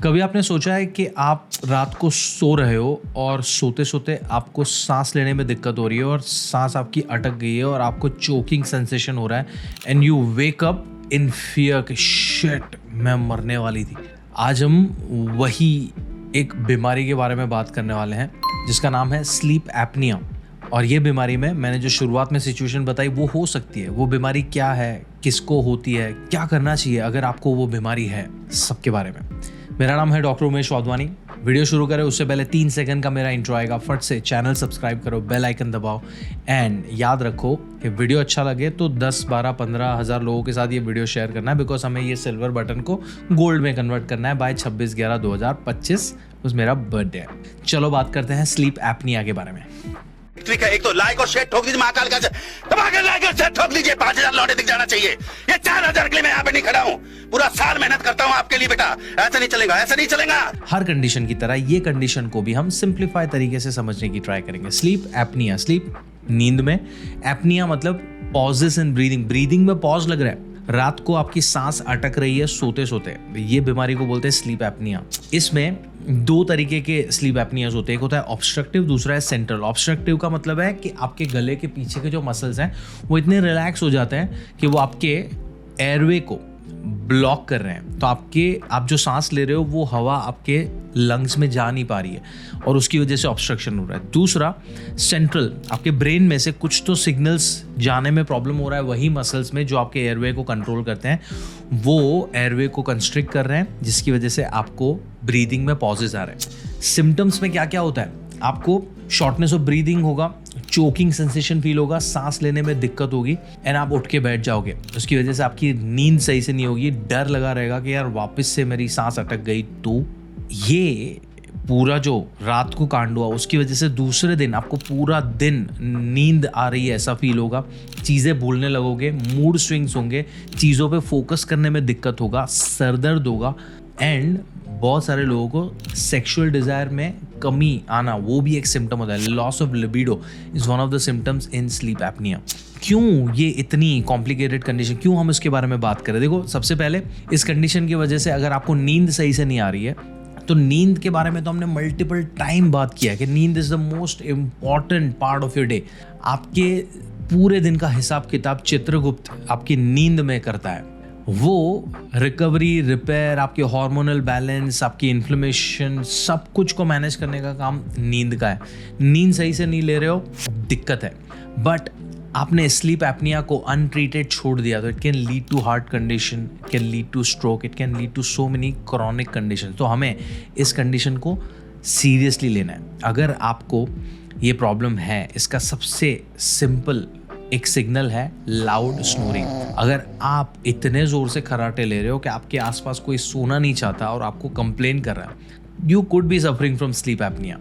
कभी आपने सोचा है कि आप रात को सो रहे हो और सोते सोते आपको सांस लेने में दिक्कत हो रही है और सांस आपकी अटक गई है और आपको चोकिंग सेंसेशन हो रहा है and you wake up in fear कि शिट मैं मरने वाली थी। आज हम वही एक बीमारी के बारे में बात करने वाले हैं जिसका नाम है स्लीप एपनिया। और ये बीमारी में मैंने जो शुरुआत में सिचुएशन बताई वो हो सकती है। वो बीमारी क्या है, किसको होती है, क्या करना चाहिए अगर आपको वो बीमारी है, सबके बारे में। मेरा नाम है डॉक्टर उमेश वाधवानी। वीडियो शुरू करें उससे पहले 3 सेकंड का मेरा इंट्रो आएगा। फट से चैनल सब्सक्राइब करो, बेल आइकन दबाओ एंड याद रखो कि वीडियो अच्छा लगे तो 10, 12, 15 हज़ार लोगों के साथ ये वीडियो शेयर करना है बिकॉज हमें ये सिल्वर बटन को गोल्ड में कन्वर्ट करना है बाय 26/11/2025। उस मेरा बर्थडे है। चलो बात करते हैं स्लीप एपनिया के बारे में। ठीक है, एक तो लाइक और शेयर ठोक दीजिए, महाकाल का दबाकर लाइक और शेयर ठोक दीजिए। 5000 लौटे दिख जाना चाहिए। ये 4000 के लिए मैं यहाँ पे नहीं खड़ा हूँ। पूरा साल मेहनत करता हूँ आपके लिए बेटा। ऐसा नहीं चलेगा, ऐसा नहीं चलेगा। हर कंडीशन की तरह ये कंडीशन को भी हम सिंप्लीफाई तरीके से समझने की ट्राई करेंगे। स्लीप एपनिया, स्लीप नींद में, एपनिया मतलब पॉजेस इन ब्रीदिंग, ब्रीदिंग में पॉज लग रहा है, रात को आपकी सांस अटक रही है सोते सोते, ये बीमारी को बोलते हैं स्लीप एपनिया। इसमें 2 तरीके के स्लीप एपनियाज होते हैं। एक होता है ऑब्स्ट्रक्टिव, दूसरा है सेंट्रल। ऑब्स्ट्रक्टिव का मतलब है कि आपके गले के पीछे के जो मसल्स हैं वो इतने रिलैक्स हो जाते हैं कि वो आपके एयरवे को ब्लॉक कर रहे हैं, तो आप जो सांस ले रहे हो वो हवा आपके लंग्स में जा नहीं पा रही है और उसकी वजह से ऑब्स्ट्रक्शन हो रहा है। दूसरा सेंट्रल, आपके ब्रेन में से कुछ तो सिग्नल्स जाने में प्रॉब्लम हो रहा है, वही मसल्स में जो आपके एयरवे को कंट्रोल करते हैं वो एयरवे को कंस्ट्रिक्ट कर रहे हैं, जिसकी वजह से आपको ब्रीदिंग में पॉजेस आ रहे हैं। सिम्टम्स में क्या क्या होता है, आपको शॉर्टनेस ऑफ ब्रीदिंग होगा, चोकिंग सेंसेशन फील होगा, सांस लेने में दिक्कत होगी एंड आप उठ के बैठ जाओगे। उसकी वजह से आपकी नींद सही से नहीं होगी, डर लगा रहेगा कि यार वापस से मेरी सांस अटक गई। तो ये पूरा जो रात को कांड हुआ उसकी वजह से दूसरे दिन आपको पूरा दिन नींद आ रही है ऐसा फील होगा, चीज़ें भूलने लगोगे, मूड स्विंग्स होंगे, चीज़ों पे फोकस करने में दिक्कत होगा, सर दर्द होगा एंड बहुत सारे लोगों को सेक्सुअल डिजायर में कमी आना, वो भी एक सिम्टम होता है। Loss of libido is one of the symptoms in sleep apnoea. क्यों ये इतनी कॉम्प्लिकेटेड कंडीशन, क्यों हम इसके बारे में बात करें? देखो, सबसे पहले इस कंडीशन की वजह से अगर आपको नींद सही से नहीं आ रही है तो नींद के बारे में तो हमने मल्टीपल टाइम बात किया है कि नींद is the most important part of your day. आपके पूरे दिन का हिसाब किताब चित्रगुप्त आपकी नींद में करता है। वो रिकवरी, रिपेयर, आपके हार्मोनल बैलेंस, आपकी इन्फ्लेमेशन, सब कुछ को मैनेज करने का काम नींद का है। नींद सही से नहीं ले रहे हो, दिक्कत है। बट आपने स्लीप एपनिया को अनट्रीटेड छोड़ दिया तो it can lead to heart condition, it can lead to stroke, it can lead to so many chronic condition. तो हमें इस कंडीशन को सीरियसली लेना है। अगर आपको ये प्रॉब्लम है, इसका सबसे सिंपल एक सिग्नल है लाउड स्नोरिंग। अगर आप इतने जोर से खर्राटे ले रहे हो कि आपके आसपास कोई सोना नहीं चाहता और आपको कंप्लेन कर रहा है, you could be suffering from sleep apnea.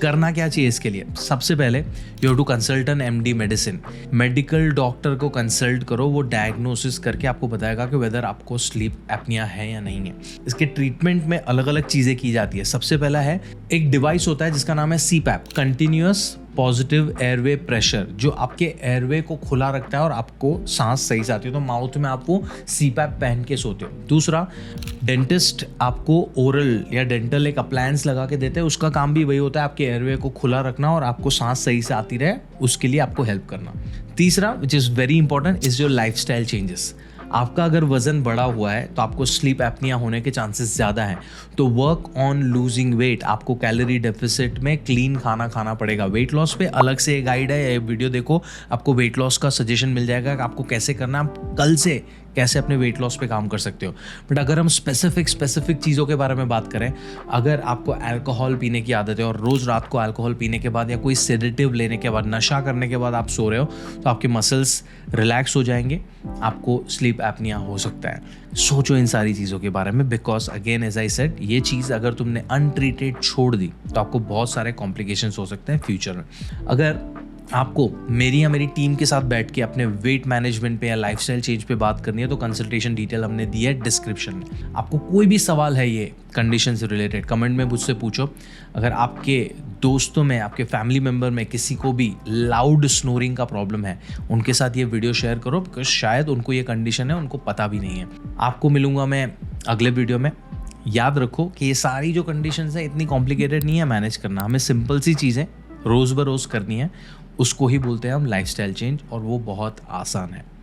करना क्या चाहिए इसके लिए? सबसे पहले you have to consult an MD medicine. Medical doctor को कंसल्ट करो, वो डायग्नोसिस करके आपको बताएगा कि वेदर आपको स्लीप एपनिया है या नहीं है। इसके ट्रीटमेंट में अलग अलग चीज़ें की जाती है। सबसे पहला है एक डिवाइस होता है जिसका नाम है CPAP, continuous positive airway pressure, जो आपके एयरवे को खुला रखता है और आपको सांस सही से आती है। तो माउथ में आप वो CPAP पहन के सोते हो। दूसरा, डेंटिस्ट आपको ओरल या डेंटल एक अप्लायंस लगा के देते हैं, उसका काम भी वही होता है, आपके एयरवे को खुला रखना और आपको सांस सही से आती रहे, उसके लिए आपको हेल्प करना। तीसरा, which is very important, is your lifestyle changes. आपका अगर वजन बढ़ा हुआ है तो आपको स्लीप एपनिया होने के चांसेस ज़्यादा हैं। तो वर्क ऑन लूजिंग वेट, आपको कैलोरी डेफिसिट में क्लीन खाना खाना पड़ेगा। वेट लॉस पे अलग से एक गाइड है, ये वीडियो देखो, आपको वेट लॉस का सजेशन मिल जाएगा कि आपको कैसे करना, आप कल से कैसे अपने वेट लॉस पे काम कर सकते हो। बट अगर हम स्पेसिफिक चीज़ों के बारे में बात करें, अगर आपको अल्कोहल पीने की आदत है और रोज़ रात को अल्कोहल पीने के बाद या कोई सेडेटिव लेने के बाद, नशा करने के बाद आप सो रहे हो, तो आपके मसल्स रिलैक्स हो जाएंगे, आपको स्लीप एपनिया हो सकता है। सोचो इन सारी चीज़ों के बारे में, because again as I said, ये चीज़ अगर तुमने अनट्रीटेड छोड़ दी तो आपको बहुत सारे कॉम्प्लिकेशंस हो सकते हैं फ्यूचर में। अगर आपको मेरी या मेरी टीम के साथ बैठ के अपने वेट मैनेजमेंट पे या लाइफस्टाइल चेंज पे बात करनी है तो कंसल्टेशन डिटेल हमने दी है डिस्क्रिप्शन में। आपको कोई भी सवाल है ये कंडीशन से रिलेटेड, कमेंट में मुझसे पूछो। अगर आपके दोस्तों में, आपके फैमिली मेम्बर में किसी को भी लाउड स्नोरिंग का प्रॉब्लम है, उनके साथ ये वीडियो शेयर करो, बिकॉज शायद उनको ये कंडीशन है, उनको पता भी नहीं है। आपको मिलूंगा मैं अगले वीडियो में। याद रखो कि ये सारी जो कंडीशंस है इतनी कॉम्प्लिकेटेड नहीं है मैनेज करना, हमें सिंपल सी चीज़ें रोज़ ब रोज़ करनी है, उसको ही बोलते हैं हम लाइफस्टाइल चेंज, और वो बहुत आसान है।